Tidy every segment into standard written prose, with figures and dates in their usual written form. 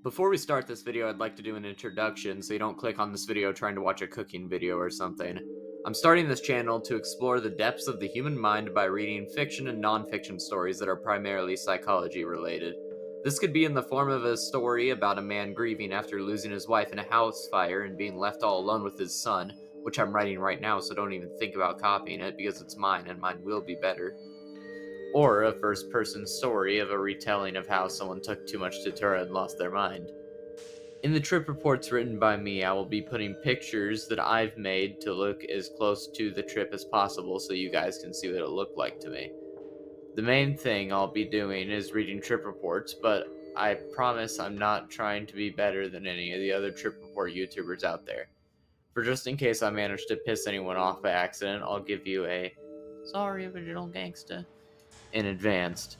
Before we start this video, I'd like to do an introduction so you don't click on this video trying to watch a cooking video or something. I'm starting this channel to explore the depths of the human mind by reading fiction and non-fiction stories that are primarily psychology related. This could be in the form of a story about a man grieving after losing his wife in a house fire and being left all alone with his son, which I'm writing right now, so don't even think about copying it because it's mine and mine will be better. Or a first person story of a retelling of how someone took too much Datura and lost their mind. In the trip reports written by me, I will be putting pictures that I've made to look as close to the trip as possible so you guys can see what it looked like to me. The main thing I'll be doing is reading trip reports, but I promise I'm not trying to be better than any of the other trip report YouTubers out there. For just in case I manage to piss anyone off by accident, I'll give you a sorry original gangsta in advance.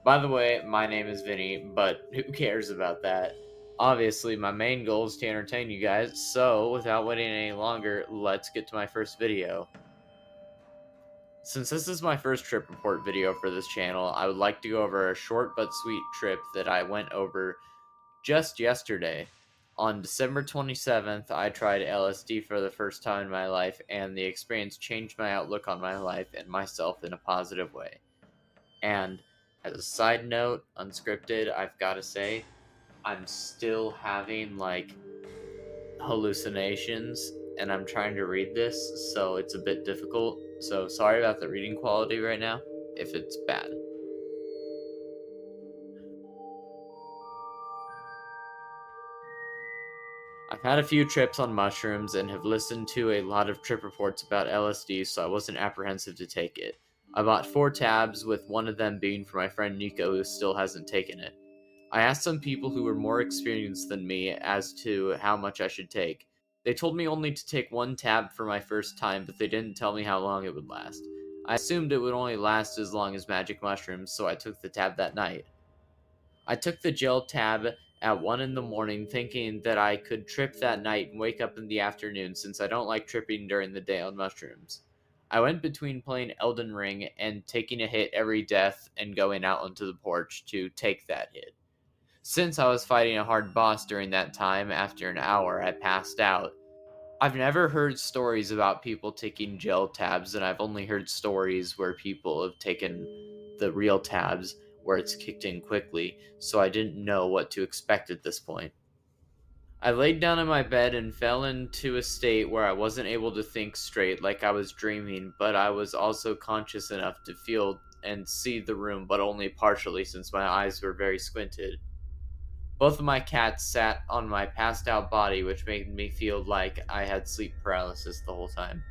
By the way, my name is Vinny, but who cares about that? Obviously, my main goal is to entertain you guys, so without waiting any longer, let's get to my first video. Since this is my first trip report video for this channel, I would like to go over a short but sweet trip that I went over just yesterday. On December 27th, I tried LSD for the first time in my life, and the experience changed my outlook on my life and myself in a positive way. And as a side note, unscripted, I've got to say, I'm still having hallucinations and I'm trying to read this, so it's a bit difficult. So sorry about the reading quality right now if it's bad. I've had a few trips on mushrooms and have listened to a lot of trip reports about LSD, so I wasn't apprehensive to take it. I bought 4 tabs, with one of them being for my friend Nico, who still hasn't taken it. I asked some people who were more experienced than me as to how much I should take. They told me only to take 1 tab for my first time, but they didn't tell me how long it would last. I assumed it would only last as long as magic mushrooms, so I took the tab that night. I took the gel tab at 1 in the morning, thinking that I could trip that night and wake up in the afternoon, since I don't like tripping during the day on mushrooms. I went between playing Elden Ring and taking a hit every death and going out onto the porch to take that hit. Since I was fighting a hard boss during that time, after an hour, I passed out. I've never heard stories about people taking gel tabs, and I've only heard stories where people have taken the real tabs where it's kicked in quickly, so I didn't know what to expect at this point. I laid down in my bed and fell into a state where I wasn't able to think straight, like I was dreaming, but I was also conscious enough to feel and see the room, but only partially since my eyes were very squinted. Both of my cats sat on my passed out body, which made me feel like I had sleep paralysis the whole time.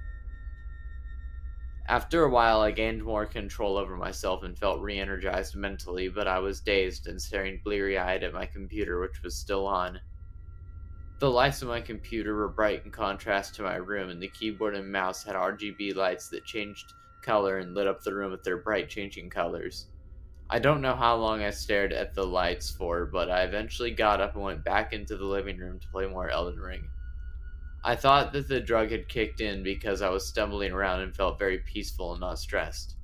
After a while, I gained more control over myself and felt re-energized mentally, but I was dazed and staring bleary-eyed at my computer, which was still on. The lights on my computer were bright in contrast to my room, and the keyboard and mouse had RGB lights that changed color and lit up the room with their bright changing colors. I don't know how long I stared at the lights for, but I eventually got up and went back into the living room to play more Elden Ring. I thought that the drug had kicked in because I was stumbling around and felt very peaceful and not stressed.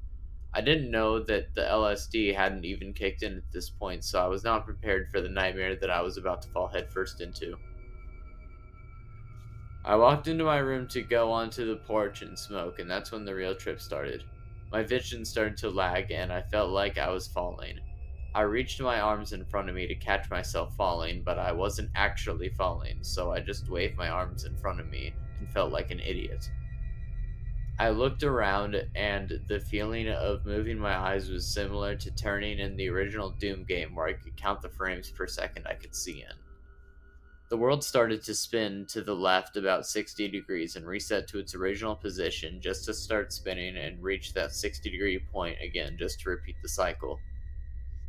I didn't know that the LSD hadn't even kicked in at this point, so I was not prepared for the nightmare that I was about to fall headfirst into. I walked into my room to go onto the porch and smoke, and that's when the real trip started. My vision started to lag, and I felt like I was falling. I reached my arms in front of me to catch myself falling, but I wasn't actually falling, so I just waved my arms in front of me and felt like an idiot. I looked around, and the feeling of moving my eyes was similar to turning in the original Doom game, where I could count the frames per second I could see in. The world started to spin to the left about 60 degrees and reset to its original position, just to start spinning and reach that 60-degree point again, just to repeat the cycle.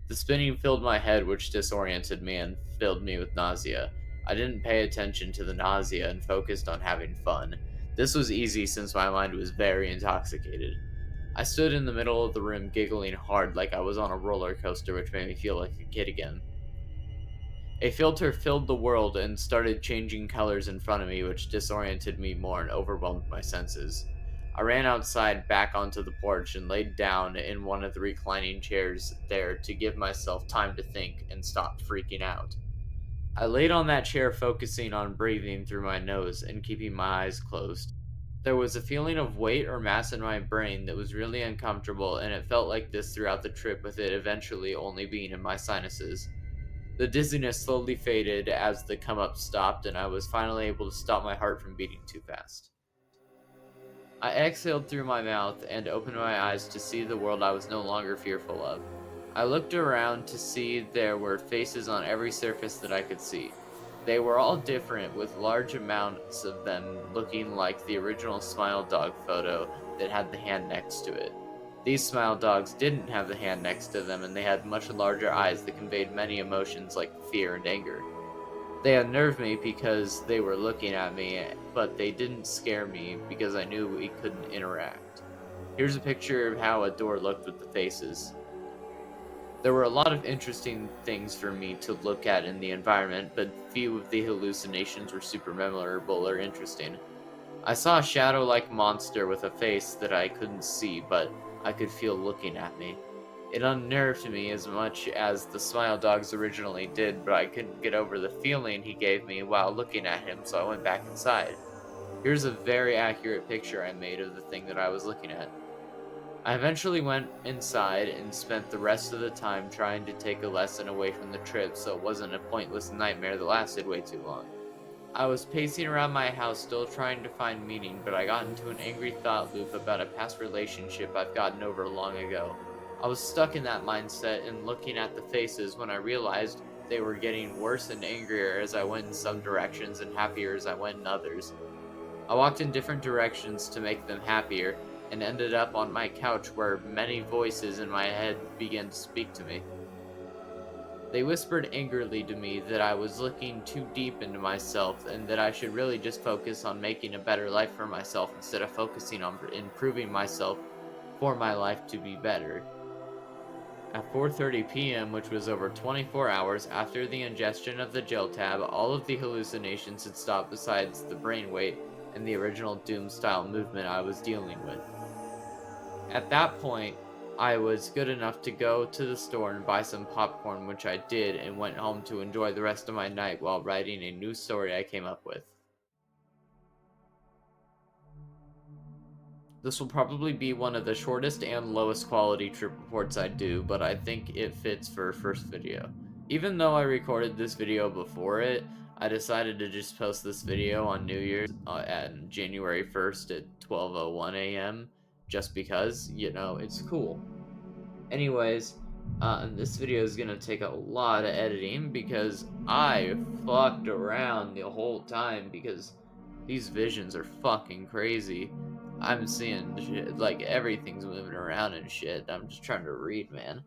The spinning filled my head, which disoriented me and filled me with nausea. I didn't pay attention to the nausea and focused on having fun. This was easy since my mind was very intoxicated. I stood in the middle of the room giggling hard like I was on a roller coaster, which made me feel like a kid again. A filter filled the world and started changing colors in front of me, which disoriented me more and overwhelmed my senses. I ran outside back onto the porch and laid down in one of the reclining chairs there to give myself time to think and stop freaking out. I laid on that chair focusing on breathing through my nose and keeping my eyes closed. There was a feeling of weight or mass in my brain that was really uncomfortable, and it felt like this throughout the trip, with it eventually only being in my sinuses. The dizziness slowly faded as the come up stopped, and I was finally able to stop my heart from beating too fast. I exhaled through my mouth and opened my eyes to see the world I was no longer fearful of. I looked around to see there were faces on every surface that I could see. They were all different, with large amounts of them looking like the original Smile Dog photo that had the hand next to it. These Smile Dogs didn't have the hand next to them, and they had much larger eyes that conveyed many emotions like fear and anger. They unnerved me because they were looking at me, but they didn't scare me because I knew we couldn't interact. Here's a picture of how a door looked with the faces. There were a lot of interesting things for me to look at in the environment, but few of the hallucinations were super memorable or interesting. I saw a shadow-like monster with a face that I couldn't see, but I could feel looking at me. It unnerved me as much as the Smile Dogs originally did, but I couldn't get over the feeling he gave me while looking at him, so I went back inside. Here's a very accurate picture I made of the thing that I was looking at. I eventually went inside and spent the rest of the time trying to take a lesson away from the trip so it wasn't a pointless nightmare that lasted way too long. I was pacing around my house still trying to find meaning, but I got into an angry thought loop about a past relationship I've gotten over long ago. I was stuck in that mindset and looking at the faces when I realized they were getting worse and angrier as I went in some directions and happier as I went in others. I walked in different directions to make them happier and ended up on my couch where many voices in my head began to speak to me. They whispered angrily to me that I was looking too deep into myself and that I should really just focus on making a better life for myself instead of focusing on improving myself for my life to be better. At 4:30 p.m., which was over 24 hours after the ingestion of the gel tab, all of the hallucinations had stopped besides the brain weight and the original Doom-style movement I was dealing with. At that point, I was good enough to go to the store and buy some popcorn, which I did, and went home to enjoy the rest of my night while writing a new story I came up with. This will probably be one of the shortest and lowest quality trip reports I do, but I think it fits for a first video. Even though I recorded this video before it, I decided to just post this video on New Year's at January 1st at 12:01 a.m. just because, it's cool. Anyways, this video is gonna take a lot of editing because I fucked around the whole time because these visions are fucking crazy. I'm seeing shit, like everything's moving around and shit. I'm just trying to read, man.